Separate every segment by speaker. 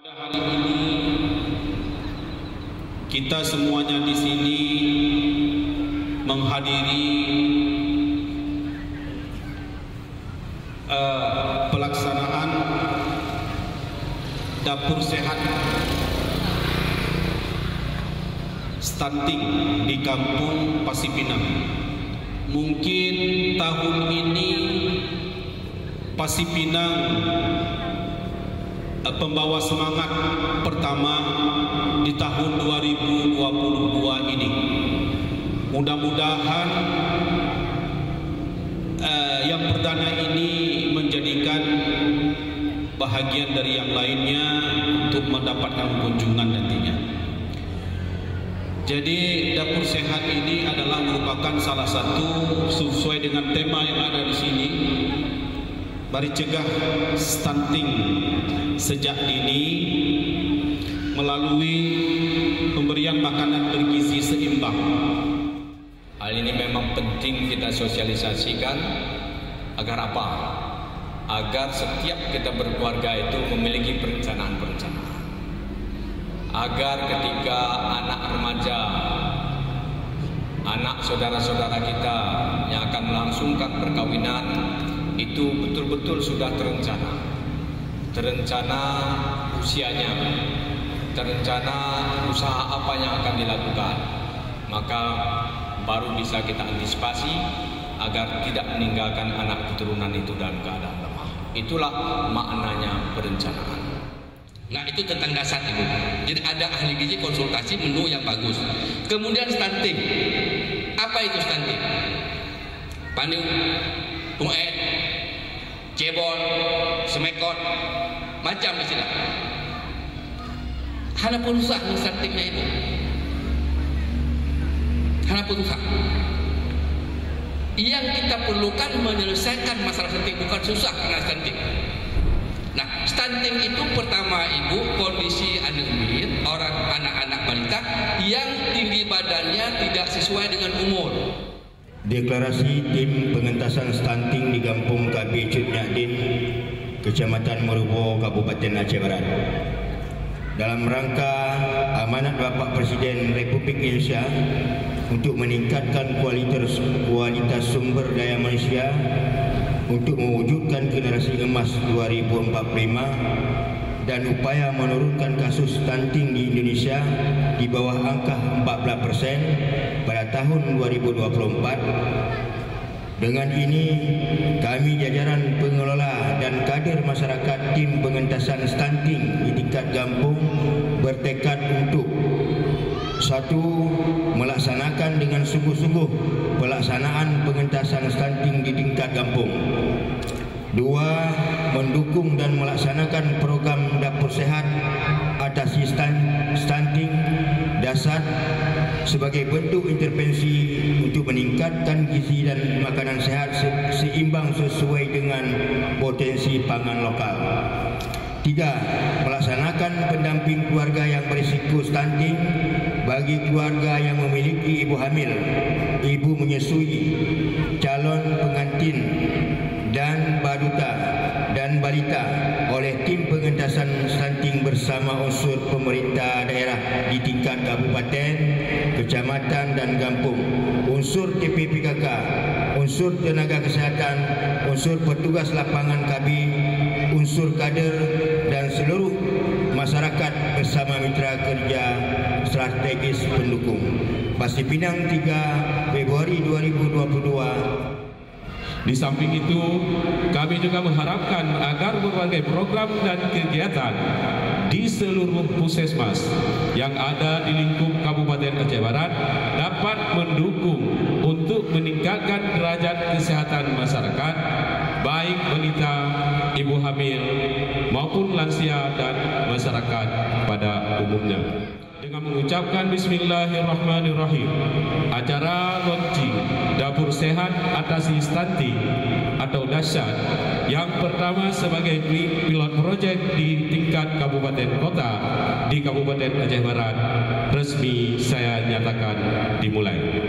Speaker 1: Pada hari ini kita semuanya di sini menghadiri pelaksanaan dapur sehat stunting di Kampung Pasipinang. Mungkin tahun ini Pasipinang pembawa semangat pertama di tahun 2022 ini. Mudah-mudahan yang perdana ini menjadikan bahagian dari yang lainnya untuk mendapatkan kunjungan nantinya. Jadi dapur sehat ini adalah merupakan salah satu sesuai dengan tema yang ada di sini. Mari cegah stunting sejak dini melalui pemberian makanan bergizi seimbang.
Speaker 2: Hal ini memang penting kita sosialisasikan agar apa? Agar setiap kita berkeluarga itu memiliki perencanaan-perencanaan. Agar ketika anak remaja, anak saudara-saudara kita yang akan melangsungkan perkawinan itu betul-betul sudah terencana usianya, terencana usaha apa yang akan dilakukan, maka baru bisa kita antisipasi agar tidak meninggalkan anak keturunan itu dalam keadaan lemah. Itulah maknanya perencanaan.
Speaker 3: Nah, itu tentang dasar Ibu. Jadi ada ahli gizi konsultasi menu yang bagus. Kemudian stunting. Apa itu stunting? Panu, punget, cebol, semekot, macam istilah. Hana pun susah stuntingnya itu. Hana pun susah. Yang kita perlukan menyelesaikan masalah stunting, bukan susah karena stunting. Nah, stunting itu pertama Ibu, kondisi anemia orang anak-anak balita yang tinggi badannya tidak sesuai dengan umur.
Speaker 4: Deklarasi tim pengentasan stunting di Kampung KB Cut Nyahdin, Kecamatan Merubo, Kabupaten Aceh Barat. Dalam rangka amanat Bapak Presiden Republik Indonesia untuk meningkatkan kualitas sumber daya manusia untuk mewujudkan generasi emas 2045 dan upaya menurunkan kasus stunting di Indonesia di bawah angka 14% pada tahun 2024. Dengan ini, kami jajaran pengelola dan kader masyarakat tim pengentasan stunting di tingkat kampung bertekad untuk: 1. Melaksanakan dengan sungguh-sungguh pelaksanaan pengentasan stunting di tingkat kampung. 2. Mendukung dan melaksanakan program dapur sehat atasi stunting dasar sebagai bentuk intervensi untuk meningkatkan gizi dan makanan sehat seimbang sesuai dengan potensi pangan lokal. 3. Melaksanakan pendamping keluarga yang berisiko stunting bagi keluarga yang memiliki ibu hamil, ibu menyusui, calon pengantin, dan baduta dan balita oleh tim pengentasan stunting bersama unsur pemerintah daerah di tingkat kabupaten, kecamatan, dan kampung, unsur TPPKK, unsur tenaga kesihatan, unsur petugas lapangan KB, unsur kader, dan seluruh masyarakat bersama mitra kerja strategis pendukung. Pasipinang 3 Februari 2022.
Speaker 5: Di samping itu, kami juga mengharapkan agar berbagai program dan kegiatan di seluruh puskesmas yang ada di lingkup Kabupaten Aceh Barat dapat mendukung untuk meningkatkan derajat kesehatan masyarakat, baik balita, ibu hamil, maupun lansia dan masyarakat pada umumnya. Dengan mengucapkan Bismillahirrahmanirrahim, acara launching dapur sehat atasi stunting atau dahsyat yang pertama sebagai pilot project di tingkat kabupaten kota di Kabupaten Aceh Barat resmi saya nyatakan dimulai.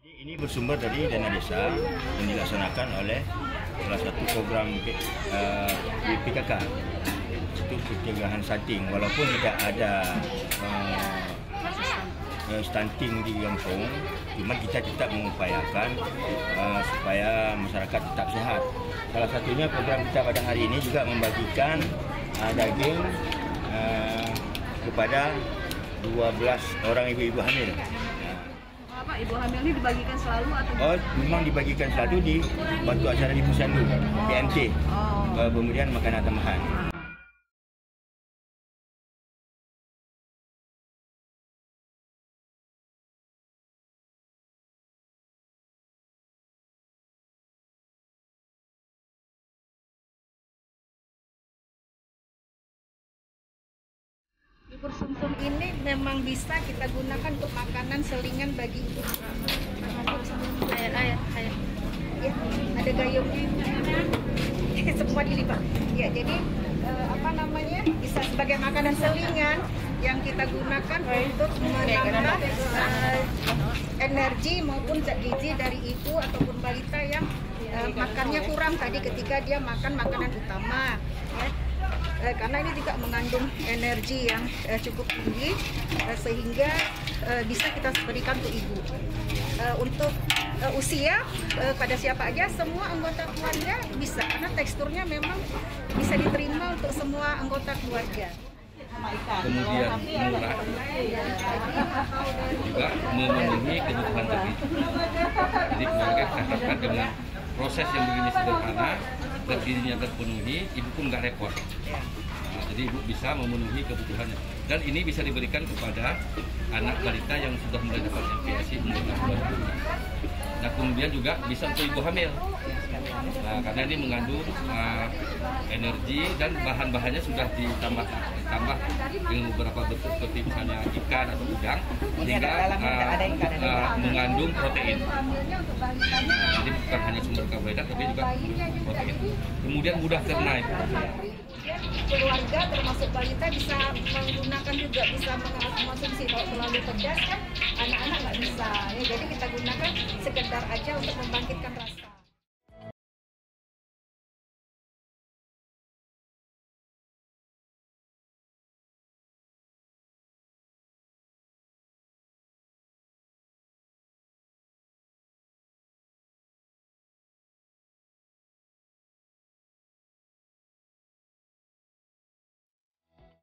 Speaker 4: Ini bersumber dari dana desa yang dilaksanakan oleh salah satu program PKK, itu pencegahan stunting. Walaupun tidak ada stunting di kampung, cuma kita tetap mengupayakan supaya masyarakat tetap sehat. Salah satunya program kita pada hari ini juga membagikan daging kepada 12 orang ibu-ibu hamil.
Speaker 6: Pak, ibu hamil ini dibagikan selalu atau?
Speaker 4: Oh, memang dibagikan selalu di waktu acara di Pusandu, PMT, kemudian makanan tambahan.
Speaker 6: Bubur sumsum ini memang bisa kita gunakan untuk makanan selingan bagi ibu. Air. Ya, ada gayungnya. Semua dilipat. Ya, jadi bisa sebagai makanan selingan yang kita gunakan untuk menambah energi maupun zat gizi dari ibu ataupun balita yang makannya kurang tadi ketika dia makan makanan utama. Ya. Karena ini juga mengandung energi yang cukup tinggi sehingga bisa kita berikan untuk ibu. Untuk usia pada siapa aja, semua anggota keluarga bisa, karena teksturnya memang bisa diterima untuk semua anggota keluarga.
Speaker 3: Kemudian murah, juga memenuhi kebutuhan tertentu. Jadi keluarga kita harapkan dengan proses yang begini sederhana, gizinya terpenuhi, ibu pun nggak repot. Nah, jadi ibu bisa memenuhi kebutuhannya. Dan ini bisa diberikan kepada anak balita yang sudah mulai dapat MPASI umur 6 bulan. Nah, kemudian juga bisa untuk ibu hamil. Nah, karena ini mengandung energi dan bahan-bahannya sudah ditambah dengan beberapa bentuk seperti misalnya ikan atau udang, sehingga mengandung protein. Jadi bukan hanya sumber karbohidrat tapi juga protein. Kemudian mudah cerna.
Speaker 6: Keluarga termasuk balita bisa menggunakan juga, bisa mengkonsumsi. Kalau terlalu pedas kan anak-anak nggak bisa. Ya, jadi kita gunakan sekedar aja untuk membangkitkan rasa.